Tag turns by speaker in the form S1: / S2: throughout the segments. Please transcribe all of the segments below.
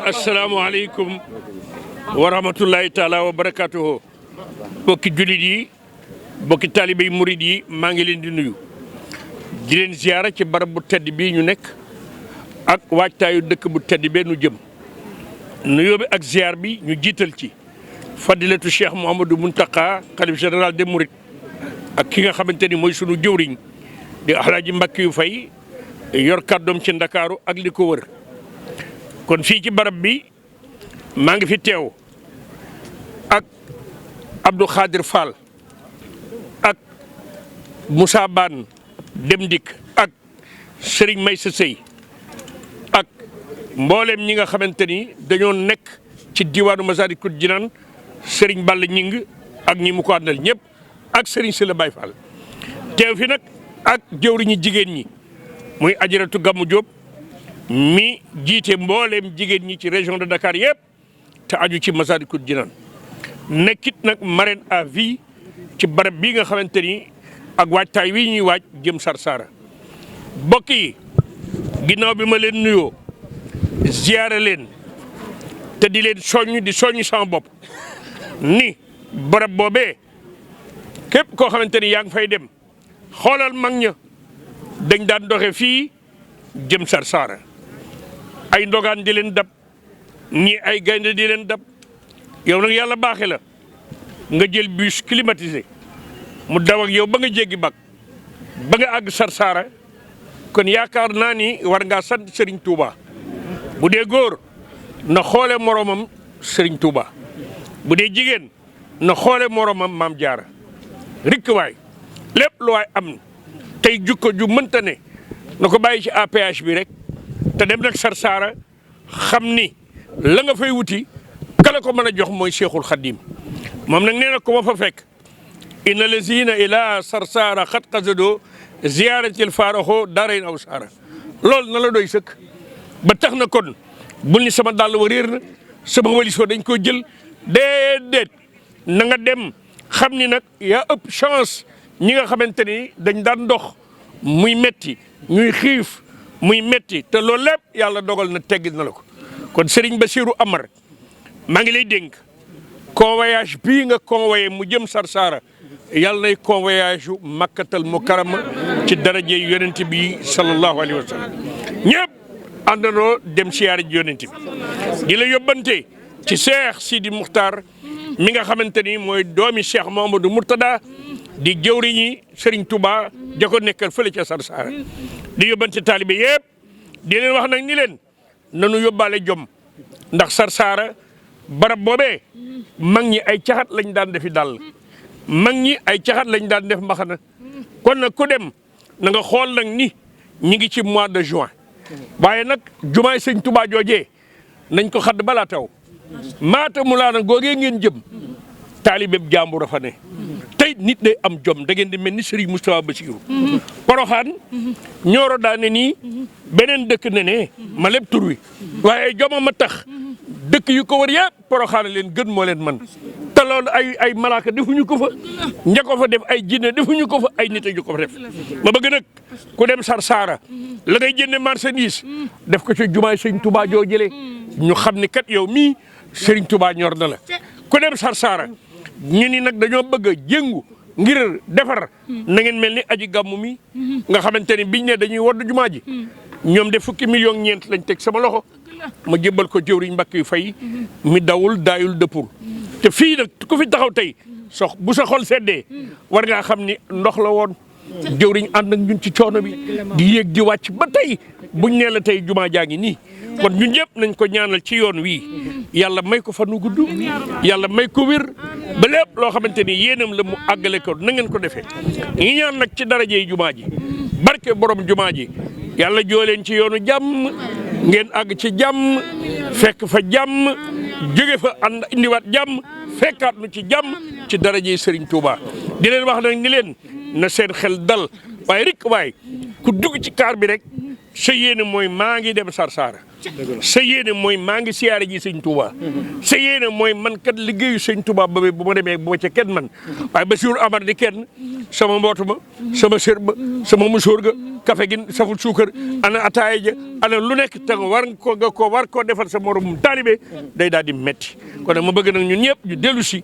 S1: asalaamaaleykum wa rahmatullahi taala wa barakatuhu bokki jullit yi bokki taalibe yi murid yi maa ngi leen di nuyu di leen ziyaara ci barab bu tedd bii ñu nekk ak waajtaayu dëkk bu tedd bee nu jëm nuyoo bi ak ziyaar bi ñu jiital ci fadilatu Cheikh Mouhamadou Mountakha xalif général des mourides ak ki nga xamante ni mooy sunu jëwriñ di Alaaji Mbàkke yu Fay yor kàddoom ci Ndakaaru ak li ko wër kon fii ci barab bi maa ngi fi teew ak Abdou Khadir Fall ak Moussa Ban Dem Dikk ak Serigne Maysa Sey ak mboolem ñi nga xamante ni dañoo nekk ci diwaanu Masaalikul Jinaan Serigne Balla Ñing ak ñi mu ko àndal ñëpp ak Serigne Sylla Baye Fall teew fi nag ak jëwriñu jigéen ñi muy Ajaratu Gammu Jóob mi jiite mbooleem jigéen ñi ci région de Dakar yëpp te aju ci Masaalikul Jinaan nekkit nag marraine à vie ci barab bii nga xamante ni ak waajtaay wi ñuy waaj jëm Sarsara mbokk yi ginnaaw bi ma leen nuyoo ziyaare leen te di leen soññ sama bopp ni barab boobee képp koo xamante ni yaa ngi fay dem xoolal mag ña dañ daan doxe fii jëm Sarsara ay ndogaan di leen dab ñii ay gaynde di leen dab yow nag yàlla baaxe la nga jël bus climatisé mu daw ak yow ba nga jéggi bag ba nga àgg Sarsara kon yaakaar naa ni war ngaa sant Serigne Touba bu dee góor na xoole moromam Serigne Touba bu dee jigéen na xoole moromam Maam Jaara rikk waay lépp lu waay am tey jukko ju mënta ne na ko bàyyi ci APH bi rek te dem nag Sarsara xam ni la nga fay wuti kala ko mën a jox mooy Cheikhul Khadim moom nag nee na ko ma fa fekk inna lazina ila Sarsara xat qasado ziyaratil faaraxo daarayn aw saara loolu na la doy sëkk ba tax na kon bul ni sama dàll wa réer na sama walisoo dañ ko jël déedéet na nga dem xam ni nag yaa ëpp chance ñi nga xamante ni dañ daan dox muy metti ñuy xiif muy metti te loolu lépp yàlla dogal na teggil na la ko kon Serigne Bassirou Amar maa ngi lay dénk convoyage bii nga convoyé mu jëm Sarsara yàlla nay convoyage yu Makkatal Mukarrama ci daraje yonent bi sallallahu alayhi wa sallam ñëpp àndandoo dem siyaare ji yonent bi di la yóbbante ci Cheikh Sidi Muxtaar mi nga xamante ni mooy doomi Cheikh Mouhamadou Mourtada di jëwriñi Serigne Touba ja ko nekkal fële ca Sarsara di yóbbante taalibe yëpp di leen wax nag ni leen nanu yóbbaale jom ndax Sarsara barab boobee mag ñi ay caxat lañ daan defi dàll mag ñi ay caxat lañ daan def mbaxana kon nag ku dem na nga xool nag ni ñi ngi ci mois de juin waaye nag jumaay Sëñ Touba joojee nañ ko xadd balaa taw maata mu laa na googee ngeen jëm taalibeeb jàmbur a fa ne tey nit day am jom da ngeen di mel ni Serigne Moustapha Bassirou Poroxaan ñooro daane nii beneen dëkk ne ne ma lépp tur wi waaye joma ma tax dëkk yu ko wër yëpp Poroxaan leen gën moo leen man te loolu ay malaaka defuñu ko fa ña ko fa def ay jinne defuñu ko fa ay nit ñu ko fa def ma bëgg nag ku dem Sarsara la ngay jënde marchandise def ko ci jumaay Sëñ Touba joo jëlee ñu xam ni kat yow mii Serigne Touba ñor na la ku dem Sarsara ñu ni nag dañoo bëgg a jéngu ngir defar na ngeen mel ni aji gàmmu mi nga xamante ni biñ ne dañuy wodd jumaa ji ñoom de fukki million ñeent lañ teg sama loxo ma jébbal ko jëwriñ Mbàkke yu Fay mi dawul daayul dëppul te fii nag ku fi taxaw tey bu sa xol seddee war ngaa xam ni ndox la woon jëwriñ ànd ak ñun ci coono bi di yéeg di wàcc ba tey buñ nee la tey jumaa jaa ngi nii kon ñun ñëpp nañ ko ñaanal ci yoon wii yàlla may ko fanu gudd yàlla may ko wér ba lépp loo xamante ni yéenam la mu àggale ko na ngeen ko defee ñi ñaan nag ci darajey jumaa ji barke borom jumaa ji yàlla joo leen ci yoonu jàmm ngeen àgg ci jàmm fekk fa jàmm jóge fa ànd indiwaat jàmm fekkaat nu ci jàmm ci darajey Serigne Touba di leen wax nag ni leen na seen xel dal waaye rek waaye ku dugg ci kaar bi rek sa yéene mooy maa ngi dem Sarsara sa yéene mooy maa ngi siyaare ji sëñ Touba sa yéene mooy man kat liggéeyu sëñ Touba ba bu ma demee bu ma ca kenn man waaye Bassirou Amar di kenn sama mbootu ma sama sër ba sama musóor ga kafe gi saful suukar ana ataaya ja ana lu nekk te nga war koo defal sa morom taalibe day daal di metti kon nag ma bëgg nag ñun ñëpp ñu dellu si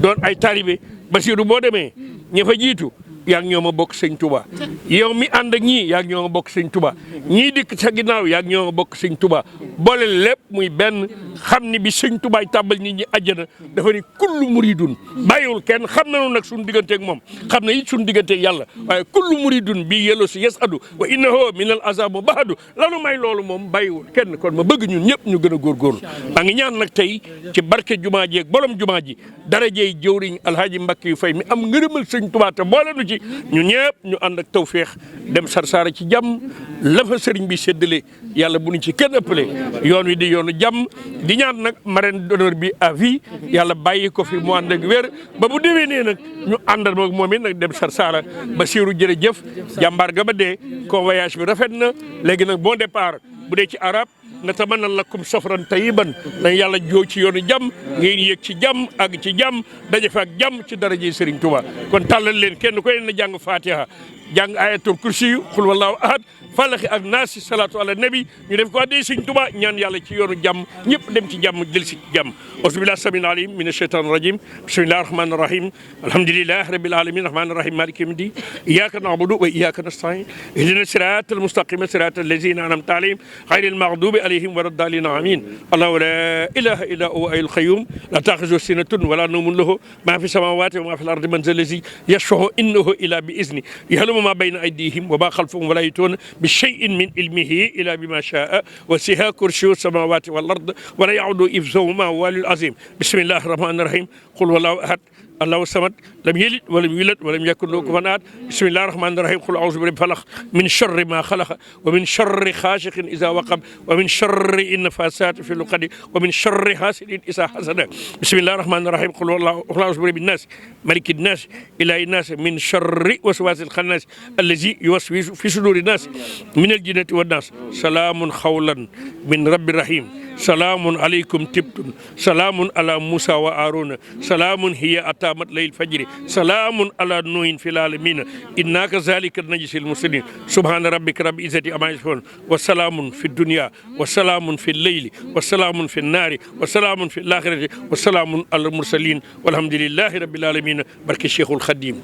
S1: doon ay taalibe Bassirou boo demee ña fa jiitu yaa ngi ñoo ma bokk sëñ Touba yow mi ànd ak ñii yaa ngi ñoo ma bokk sëñ Touba ñii dikk sa ginnaaw yaa ngi ñoo ma bokk sëñ Touba boole lépp muy benn xam ni bi sëñ Touba tàbbal nit ñi àjjana dafa ni kullu muridun bàyyiwul kenn xam nañu nag suñu digganteeg moom xam na it suñu digganteeg yàlla waaye kullu muridun bi yello si yes adu wa innahu min al azabu bahadu lanu may loolu moom bàyyiwul kenn kon ma bëgg ñun ñëpp ñu gën a góorgóorlu maa ngi ñaan nag tey ci barke jumaa ji ak borom jumaa ji darajey jëwriñ alhaaji Mbàkke yu fay mi am ngërëmal sëñ Touba te boole nu ci ñu ñëpp ñu ànd ak tawféex dem Sarsara ci jàmm la fa sëriñ bi séddale yàlla bu ñu ci kenn ëppale yoon wi di yoonu jàmm di ñaan nag marraine d'honneur bi à vie yàlla bàyyi ko fi mu ànd ak wér ba bu déwénee nag ñu àndal moom it nag dem Sarsara Bassirou jërëjëf jàmbaar ga ba dee convoyage bi rafet na léegi nag bon départ bu dee ci arab natamanna lakum safran tayyiban dañ yàlla joo ci yoonu jàmm ngeen yéeg ci jàmm ak ci jàmm daje fa ak jàmm ci daraje Serigne Touba kon tàllal leen kenn koy na jàng Fatiha jàng ayatul kursi xul wallahu ahad falaxi ak naasi salaatu ala nabi ñu def ko addee Serigne Touba ñaan yàlla ci yoonu jàmm ñëpp dem ci jàmm jël si jàmm auzubillahi samil alim min ashaytan rajim bismillahi rahmani rahim alhamdulillahi rabbil alamin rahmani rahim maliki yawmi din iyyaka na'budu wa iyyaka nasta'in ihdina siratal mustaqima siratal lazina an'amta alayhim ghayril maghdubi عليهم ولا الضالين آمين الله لا إله إلا هو الحي القيوم لا تأخذه سنة ولا نوم له ما في السماوات وما في الأرض من ذا الذي يشفع إنه إلا بإذنه يعلم ما بين أيديهم وما خلفهم ولا يحيطون بشيء من علمه إلا بما شاء وسع كرسيه السماوات والأرض ولا يعود حفظهما هو العظيم بسم الله الرحمن الرحيم قل هو الله أحد الله الصمد لم يلد ولم يولد ولم يكن له كفوا احد بسم الله الرحمن الرحيم قل اعوذ برب الفلق من شر ما خلق ومن شر غاسق اذا وقب ومن شر النفاثات في العقد ومن شر حاسد اذا حسد بسم الله الرحمن الرحيم قل اعوذ برب الناس ملك الناس اله الناس من شر وسواس الخناس الذي يوسوس في صدور الناس من الجنة والناس سلام قولا من رب رحيم سلام عليكم تبتم سلام على موسى وهارون سلام هي أتى مطلع الفجر سلام على نوح في العالمين إنا كذلك نجزي المحسنين سبحان ربك رب العزة عما يصفون وسلام في الدنيا وسلام في الليل وسلام في النار وسلام في الآخرة وسلام على المرسلين والحمد لله رب العالمين بركة الشيخ الخديم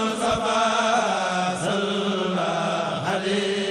S2: والمصطفى صلى عليه